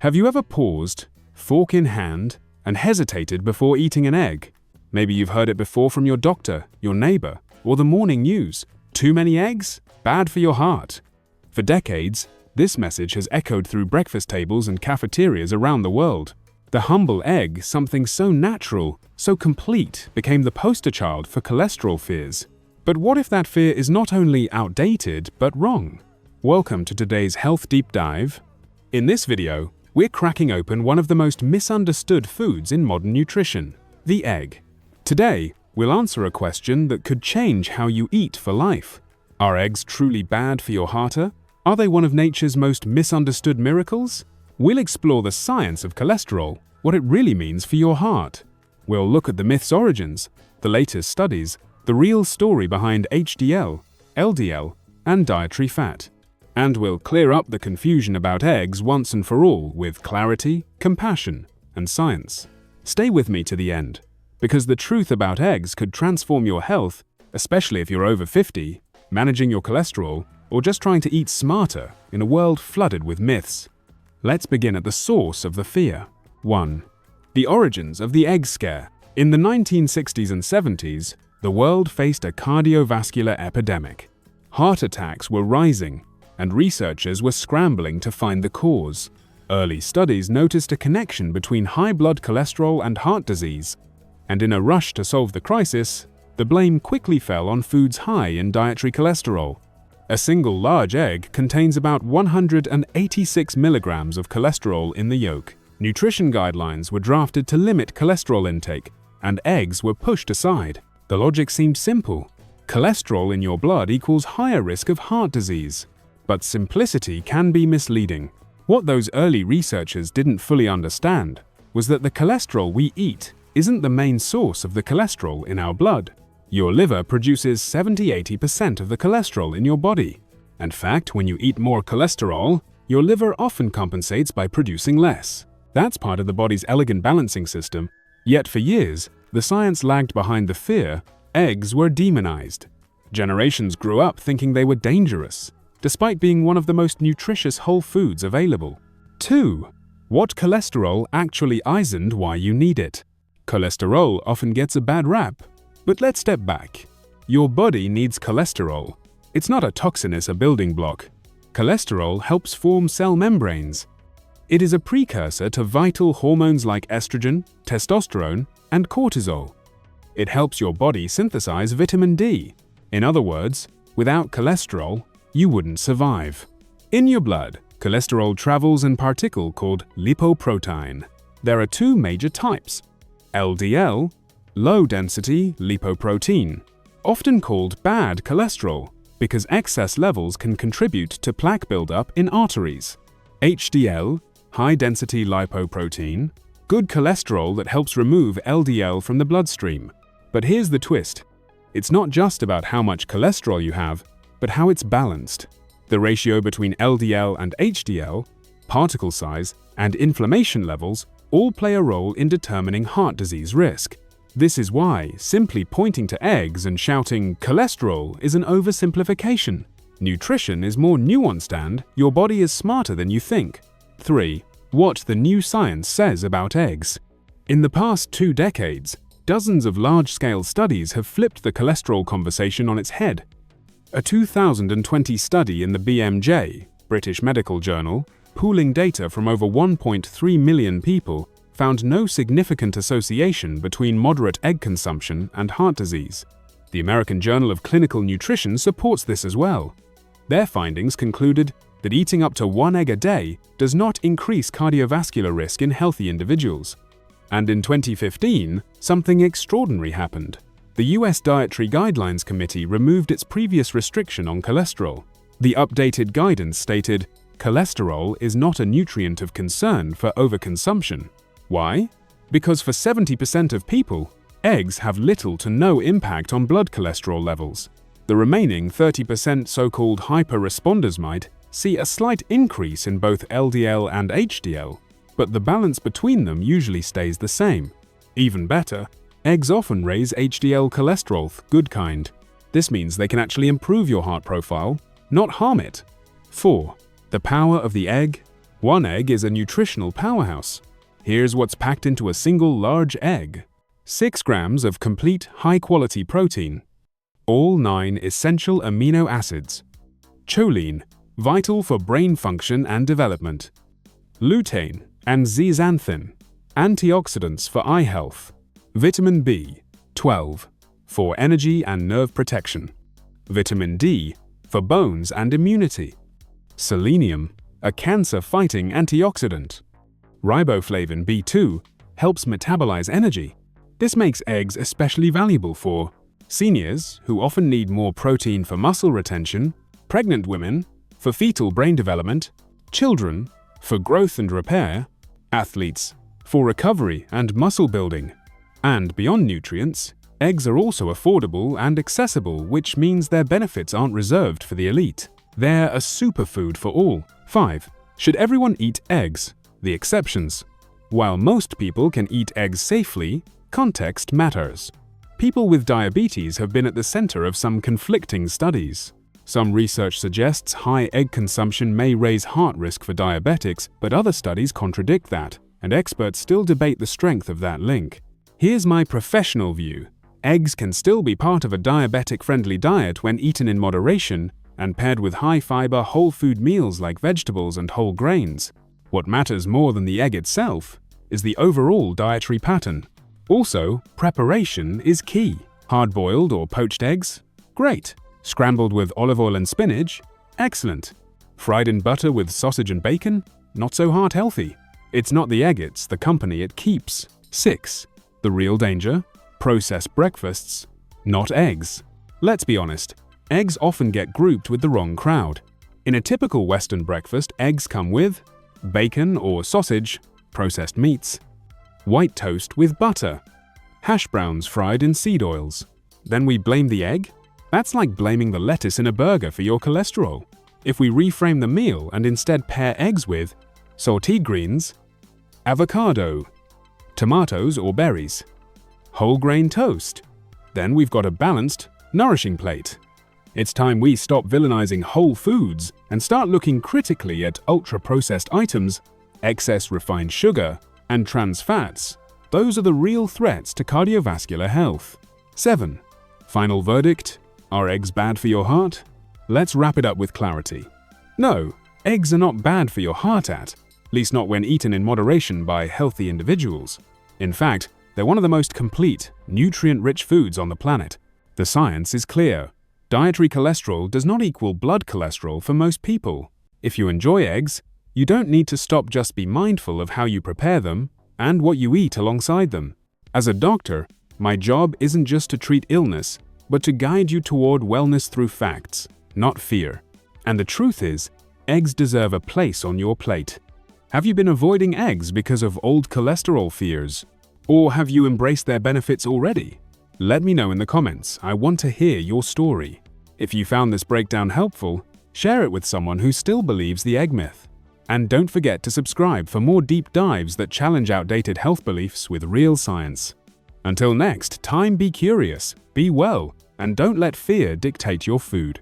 Have you ever paused, fork in hand, and hesitated before eating an egg? Maybe you've heard it before from your doctor, your neighbor, or the morning news. Too many eggs? Bad for your heart. For decades, this message has echoed through breakfast tables and cafeterias around the world. The humble egg, something so natural, so complete, became the poster child for cholesterol fears. But what if that fear is not only outdated, but wrong? Welcome to today's Health Deep Dive. In this video, we're cracking open one of the most misunderstood foods in modern nutrition, the egg. Today, we'll answer a question that could change how you eat for life. Are eggs truly bad for your heart? Are they one of nature's most misunderstood miracles? We'll explore the science of cholesterol, what it really means for your heart. We'll look at the myth's origins, the latest studies, the real story behind HDL, LDL, and dietary fat. And we'll clear up the confusion about eggs once and for all with clarity, compassion, and science. Stay with me to the end, because the truth about eggs could transform your health, especially if you're over 50, managing your cholesterol, or just trying to eat smarter in a world flooded with myths. Let's begin at the source of the fear. 1. The origins of the egg scare. In the 1960s and 70s, the world faced a cardiovascular epidemic. Heart attacks were rising, and researchers were scrambling to find the cause. Early studies noticed a connection between high blood cholesterol and heart disease, and in a rush to solve the crisis, the blame quickly fell on foods high in dietary cholesterol. A single large egg contains about 186 milligrams of cholesterol in the yolk. Nutrition guidelines were drafted to limit cholesterol intake, and eggs were pushed aside. The logic seemed simple. Cholesterol in your blood equals higher risk of heart disease. But simplicity can be misleading. What those early researchers didn't fully understand was that the cholesterol we eat isn't the main source of the cholesterol in our blood. Your liver produces 70–80% of the cholesterol in your body. In fact, when you eat more cholesterol, your liver often compensates by producing less. That's part of the body's elegant balancing system. Yet for years, the science lagged behind the fear. Eggs were demonized. Generations grew up thinking they were dangerous, despite being one of the most nutritious whole foods available. 2. What cholesterol actually is and why you need it. Cholesterol often gets a bad rap, but let's step back. Your body needs cholesterol. It's not a toxin, it's a building block. Cholesterol helps form cell membranes. It is a precursor to vital hormones like estrogen, testosterone, and cortisol. It helps your body synthesize vitamin D. In other words, without cholesterol, you wouldn't survive. In your blood, cholesterol travels in a particle called lipoprotein. There are two major types: LDL, low-density lipoprotein, often called bad cholesterol because excess levels can contribute to plaque buildup in arteries. HDL, high-density lipoprotein, good cholesterol that helps remove LDL from the bloodstream. But here's the twist. It's not just about how much cholesterol you have, but how it's balanced. The ratio between LDL and HDL, particle size, and inflammation levels all play a role in determining heart disease risk. This is why simply pointing to eggs and shouting cholesterol is an oversimplification. Nutrition is more nuanced and your body is smarter than you think. 3. What the new science says about eggs. In the past 2 decades, dozens of large-scale studies have flipped the cholesterol conversation on its head. A 2020 study in the BMJ, British Medical Journal, pooling data from over 1.3 million people, found no significant association between moderate egg consumption and heart disease. The American Journal of Clinical Nutrition supports this as well. Their findings concluded that eating up to 1 egg a day does not increase cardiovascular risk in healthy individuals. And in 2015, something extraordinary happened. The US Dietary Guidelines Committee removed its previous restriction on cholesterol. The updated guidance stated, cholesterol is not a nutrient of concern for overconsumption. Why? Because for 70% of people, eggs have little to no impact on blood cholesterol levels. The remaining 30% so-called hyper-responders might see a slight increase in both LDL and HDL, but the balance between them usually stays the same. Even better, eggs often raise HDL cholesterol, good kind. This means they can actually improve your heart profile, not harm it. 4. The power of the egg. One egg is a nutritional powerhouse. Here's what's packed into a single large egg. 6 grams of complete, high-quality protein. All 9 essential amino acids. Choline, vital for brain function and development. Lutein and zeaxanthin, antioxidants for eye health. Vitamin B12, for energy and nerve protection. Vitamin D, for bones and immunity. Selenium, a cancer-fighting antioxidant. Riboflavin B2 helps metabolize energy. This makes eggs especially valuable for seniors, who often need more protein for muscle retention, pregnant women, for fetal brain development, children, for growth and repair, athletes, for recovery and muscle building. And beyond nutrients, eggs are also affordable and accessible, which means their benefits aren't reserved for the elite. They're a superfood for all. 5. Should everyone eat eggs? The exceptions. While most people can eat eggs safely, context matters. People with diabetes have been at the center of some conflicting studies. Some research suggests high egg consumption may raise heart risk for diabetics, but other studies contradict that, and experts still debate the strength of that link. Here's my professional view. Eggs can still be part of a diabetic-friendly diet when eaten in moderation and paired with high-fiber whole food meals like vegetables and whole grains. What matters more than the egg itself is the overall dietary pattern. Also, preparation is key. Hard-boiled or poached eggs? Great. Scrambled with olive oil and spinach? Excellent. Fried in butter with sausage and bacon? Not so heart-healthy. It's not the egg, it's the company it keeps. 6. The real danger? Processed breakfasts, not eggs. Let's be honest, eggs often get grouped with the wrong crowd. In a typical Western breakfast, eggs come with bacon or sausage, processed meats, white toast with butter, hash browns fried in seed oils. Then we blame the egg? That's like blaming the lettuce in a burger for your cholesterol. If we reframe the meal and instead pair eggs with sauteed greens, avocado, tomatoes or berries, whole grain toast, then we've got a balanced, nourishing plate. It's time we stop villainizing whole foods and start looking critically at ultra-processed items, excess refined sugar, and trans fats. Those are the real threats to cardiovascular health. 7. Final verdict: are eggs bad for your heart? Let's wrap it up with clarity. No, eggs are not bad for your heart, at least not when eaten in moderation by healthy individuals. In fact, they're one of the most complete, nutrient-rich foods on the planet. The science is clear. Dietary cholesterol does not equal blood cholesterol for most people. If you enjoy eggs, you don't need to stop. Just be mindful of how you prepare them and what you eat alongside them. As a doctor, my job isn't just to treat illness, but to guide you toward wellness through facts, not fear. And the truth is, eggs deserve a place on your plate. Have you been avoiding eggs because of old cholesterol fears? Or have you embraced their benefits already? Let me know in the comments. I want to hear your story. If you found this breakdown helpful, share it with someone who still believes the egg myth. And don't forget to subscribe for more deep dives that challenge outdated health beliefs with real science. Until next time, be curious, be well, and don't let fear dictate your food.